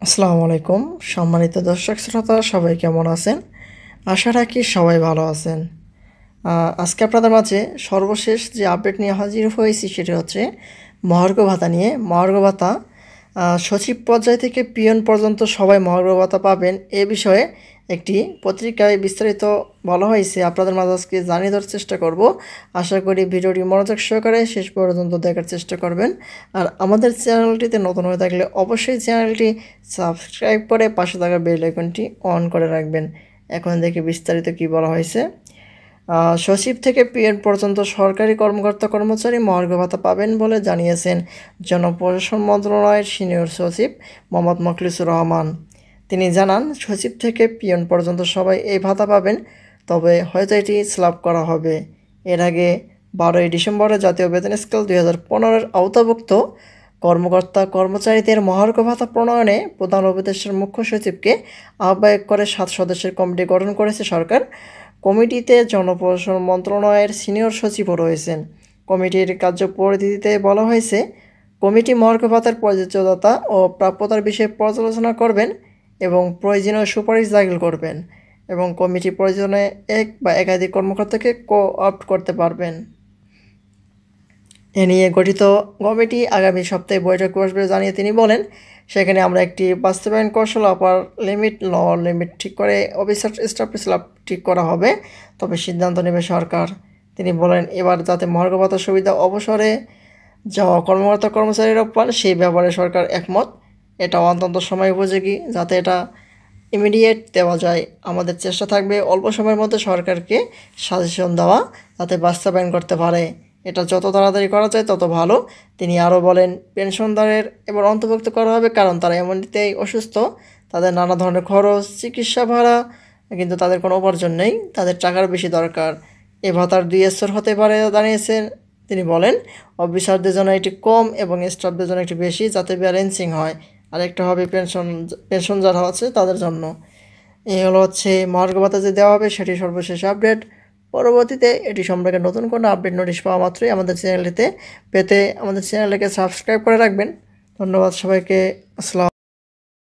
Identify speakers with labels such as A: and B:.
A: আসসালামু আলাইকুম সম্মানিত দর্শক শ্রোতা সবাই কেমন আছেন? আশা রাখি সবাই ভালো আছেন। আজকে আপনাদের মাঝে সর্বশেষ যে আপডেট নিয়ে হাজির হয়েছি সেটি হচ্ছে মহার্ঘ ভাতা নিয়ে। মহার্ঘ ভাতা সচিব পর্যায় থেকে পিয়ন পর্যন্ত সবাই মহার্ঘ ভাতা পাবেন এ বিষয়ে একটি পত্রিকায় বিস্তারিত বলা হয়েছে। আপনাদের মাঝে আজকে জানিয়ে দেওয়ার চেষ্টা করব। আশা করি ভিডিওটি মনোযোগ সহকারে শেষ পর্যন্ত দেখার চেষ্টা করবেন। আর আমাদের চ্যানেলটিতে নতুন হয়ে থাকলে অবশ্যই চ্যানেলটি সাবস্ক্রাইব করে পাশে থাকা বেল আইকনটি অন করে রাখবেন। এখন দেখি বিস্তারিত কি বলা হয়েছে। সচিব থেকে পিএন পর্যন্ত সরকারি কর্মকর্তা কর্মচারী মহার্ঘ ভাতা পাবেন বলে জানিয়েছেন জনপ্রশাসন মন্ত্রণালয়ের সিনিয়র সচিব মোহাম্মদ মোখলেছুর রহমান। তিনি জানান, সচিব থেকে পিয়ন পর্যন্ত সবাই এই ভাতা পাবেন, তবে হয়তো এটি স্ল্যাব করা হবে। এর আগে 12ই ডিসেম্বরে জাতীয় বেতন স্কেল 2015-এর আওতাভুক্ত কর্মকর্তা কর্মচারীদের মহার্ঘ ভাতা প্রণয়নে প্রধান উপদেষ্টার মুখ্য সচিবকে আহ্বায়ক করে 7 সদস্যের কমিটি গঠন করেছে সরকার। কমিটিতে জনপ্রশাসন মন্ত্রণালয়ের সিনিয়র সচিবও রয়েছেন। কমিটির কার্যপরিধিতে বলা হয়েছে, কমিটি মহার্ঘ ভাতার প্রযোজ্যতা ও প্রাপ্যতার বিষয়ে পর্যালোচনা করবেন এবং প্রয়োজনীয় সুপারিশ দাখিল করবেন এবং কমিটি প্রয়োজনে এক বা একাধিক কর্মকর্তাকে কো-অপ্ট করতে পারবেন। এ নিয়ে গঠিত কমিটি আগামী সপ্তাহে বৈঠক বসবে জানিয়ে তিনি বলেন, সেখানে আমরা একটি বাস্তবায়ন কৌশল, আপার লিমিট, লোয়ার লিমিট ঠিক করে অফিসার স্টাফ স্ল্যাব ঠিক করা হবে, তবে সিদ্ধান্ত নেবে সরকার। তিনি বলেন, এবার যাতে মহার্ঘ ভাতার সুবিধা অবসরে যাওয়া কর্মকর্তা কর্মচারীরা পান সেই ব্যাপারে সরকার একমত। এটা অত্যন্ত সময় উপযোগী, যাতে এটা ইমিডিয়েট দেওয়া যায়। আমাদের চেষ্টা থাকবে অল্প সময়ের মধ্যে সরকারকে সাজেশন দেওয়া, যাতে বাস্তবায়ন করতে পারে। এটা যত তাড়াতাড়ি করা যায় তত ভালো। তিনি আরও বলেন, পেনশনদারের এবার অন্তর্ভুক্ত করা হবে, কারণ তারা এমনিতেই অসুস্থ, তাদের নানা ধরনের খরচ, চিকিৎসা ভাড়া, কিন্তু তাদের কোনো উপার্জন নেই, তাদের টাকার বেশি দরকার। এ ভাতার 2 স্তর হতে পারে জানিয়েছেন তিনি। বলেন, অফিসারদের জন্য এটি কম এবং স্টাফদের জন্য একটি বেশি, যাতে ব্যালেন্সিং হয়। আরেকটা হবে পেনশন যারা আছে তাদের জন্য। এই হচ্ছে মহার্ঘ ভাতা যে দেওয়া হবে সেটি সর্বশেষ আপডেট। পরবর্তীতে এটি সম্পর্কে নতুন কোনো আপডেট নোটিশ পাওয়া মাত্রই আমাদের চ্যানেলটিতে পেতে আমাদের চ্যানেলটিকে সাবস্ক্রাইব করে রাখবেন। ধন্যবাদ সবাইকে। আসসালাম।